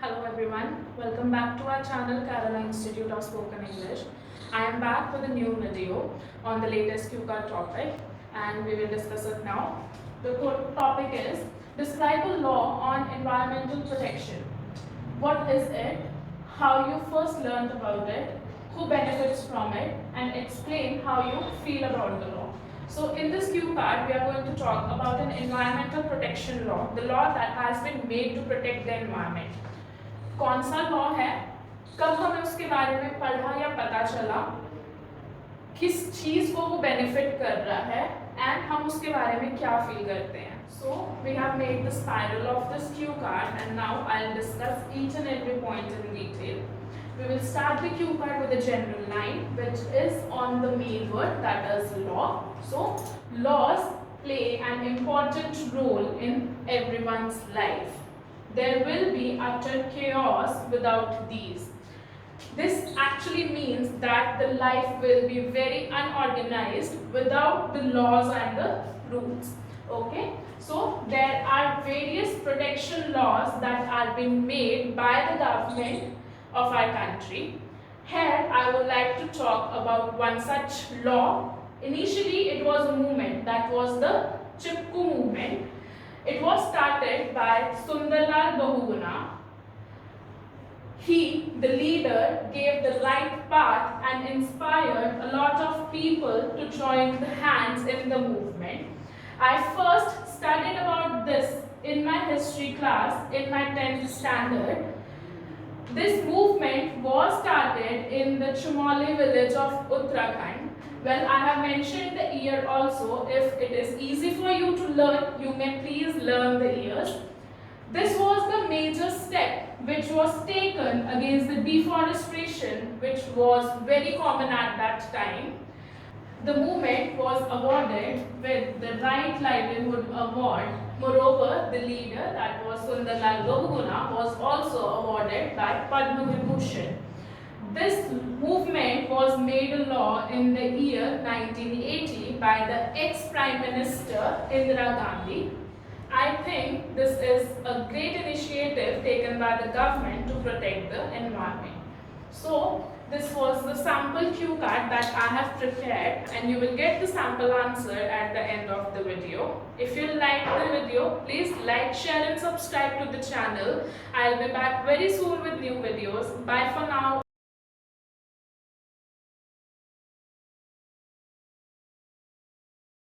Hello everyone, welcome back to our channel Kerala Institute of Spoken English. I am back with a new video on the latest Q card topic and we will discuss it now. The topic is describe a law on environmental protection. What is it? How you first learned about it? Who benefits from it? And explain how you feel about the law. So in this cue card, we are going to talk about an environmental protection law, the law that has been made to protect the environment. कौन सा law है, कब हमें उसके बारे में पढ़ा या पता चला, किस चीज को वो बेनिफिट कर रहा है एंड हम उसके बारे में क्या फील करते हैं. So we have made the spiral of this cue card and now I'll discuss each and every point in detail. We will start the cue card with a general line which is on the main word, that is law. So laws play an important role in everyone's life. There will be utter chaos without these. This actually means that the life will be very unorganized without the laws and the rules. Okay, so there are various protection laws that are being made by the government of our country. Here I would like to talk about one such law. Initially it was a movement, that was the Chipko movement. It was started by Sundarlal Bahuguna. He, the leader, gave the right path and inspired a lot of people to join the hands in the movement. I first studied about this in my history class in my 10th standard. This movement was started in the Chamoli village of Uttarakhand. Well, I have mentioned the year also. If it is easy for you to learn, you may please learn the years. This was the major step which was taken against the deforestation which was very common at that time. The movement was awarded with the Right Livelihood Award. Moreover, the leader, that was Sundarlal Bahuguna, was also awarded by Padma Vibhushan. This movement was made a law in the year 1980 by the ex-Prime Minister Indira Gandhi. I think this is a great initiative taken by the government to protect the environment. So, this was the sample cue card that I have prepared and you will get the sample answer at the end of the video. If you like the video, please like, share and subscribe to the channel. I'll be back very soon with new videos. Bye for now.